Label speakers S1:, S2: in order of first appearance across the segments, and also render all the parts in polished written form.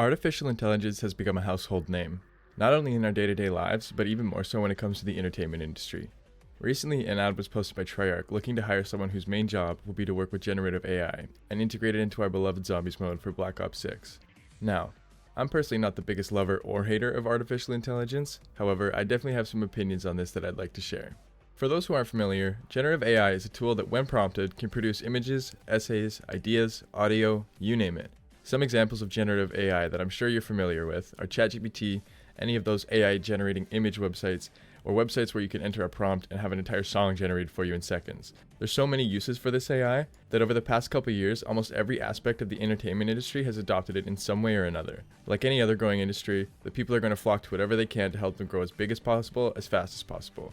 S1: Artificial intelligence has become a household name, not only in our day-to-day lives, but even more so when it comes to the entertainment industry. Recently, an ad was posted by Treyarch looking to hire someone whose main job will be to work with generative AI and integrate it into our beloved Zombies mode for Black Ops 6. Now, I'm personally not the biggest lover or hater of artificial intelligence, however, I definitely have some opinions on this that I'd like to share. For those who aren't familiar, generative AI is a tool that when prompted can produce images, essays, ideas, audio, you name it. Some examples of generative AI that I'm sure you're familiar with are ChatGPT, any of those AI generating image websites, or websites where you can enter a prompt and have an entire song generated for you in seconds. There's so many uses for this AI that over the past couple years, almost every aspect of the entertainment industry has adopted it in some way or another. Like any other growing industry, the people are going to flock to whatever they can to help them grow as big as possible, as fast as possible.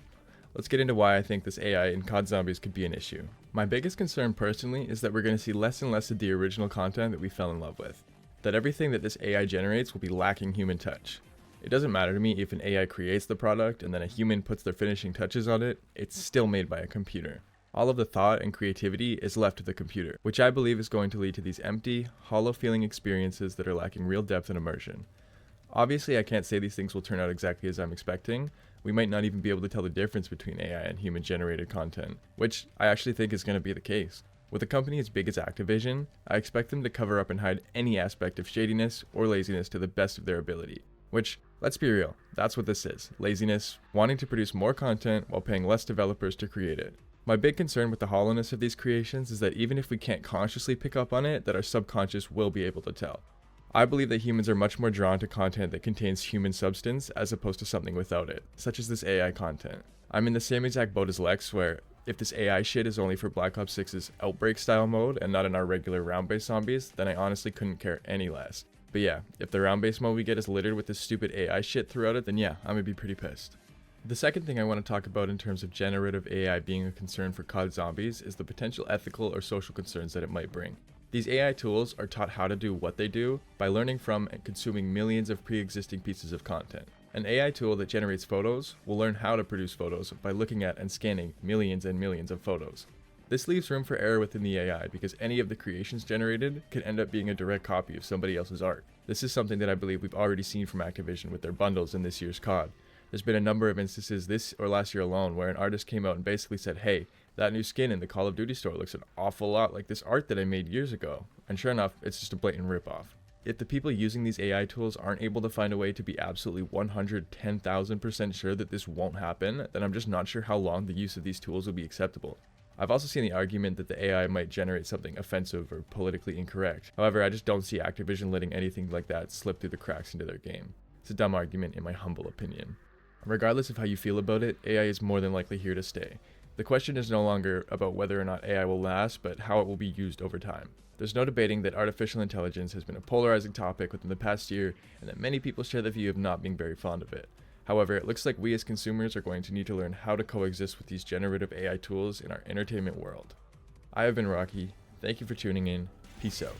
S1: Let's get into why I think this AI in COD Zombies could be an issue. My biggest concern personally is that we're going to see less and less of the original content that we fell in love with. That everything that this AI generates will be lacking human touch. It doesn't matter to me if an AI creates the product and then a human puts their finishing touches on it, it's still made by a computer. All of the thought and creativity is left to the computer, which I believe is going to lead to these empty, hollow feeling experiences that are lacking real depth and immersion. Obviously, I can't say these things will turn out exactly as I'm expecting. We might not even be able to tell the difference between AI and human generated content, which I actually think is going to be the case. With a company as big as Activision, I expect them to cover up and hide any aspect of shadiness or laziness to the best of their ability. Which, let's be real, that's what this is. Laziness, wanting to produce more content while paying less developers to create it. My big concern with the hollowness of these creations is that even if we can't consciously pick up on it, that our subconscious will be able to tell. I believe that humans are much more drawn to content that contains human substance as opposed to something without it, such as this AI content. I'm in the same exact boat as Lex where, if this AI shit is only for Black Ops 6's Outbreak style mode and not in our regular round-based zombies, then I honestly couldn't care any less. But yeah, if the round-based mode we get is littered with this stupid AI shit throughout it, then yeah, I'm gonna be pretty pissed. The second thing I want to talk about in terms of generative AI being a concern for COD Zombies is the potential ethical or social concerns that it might bring. These AI tools are taught how to do what they do by learning from and consuming millions of pre-existing pieces of content. An AI tool that generates photos will learn how to produce photos by looking at and scanning millions and millions of photos. This leaves room for error within the AI because any of the creations generated could end up being a direct copy of somebody else's art. This is something that I believe we've already seen from Activision with their bundles in this year's COD. There's been a number of instances this or last year alone where an artist came out and basically said, hey, that new skin in the Call of Duty store looks an awful lot like this art that I made years ago. And sure enough, it's just a blatant ripoff. If the people using these AI tools aren't able to find a way to be absolutely 110,000% sure that this won't happen, then I'm just not sure how long the use of these tools will be acceptable. I've also seen the argument that the AI might generate something offensive or politically incorrect. However, I just don't see Activision letting anything like that slip through the cracks into their game. It's a dumb argument in my humble opinion. Regardless of how you feel about it, AI is more than likely here to stay. The question is no longer about whether or not AI will last, but how it will be used over time. There's no debating that artificial intelligence has been a polarizing topic within the past year, and that many people share the view of not being very fond of it. However, it looks like we as consumers are going to need to learn how to coexist with these generative AI tools in our entertainment world. I have been Rocky. Thank you for tuning in. Peace out.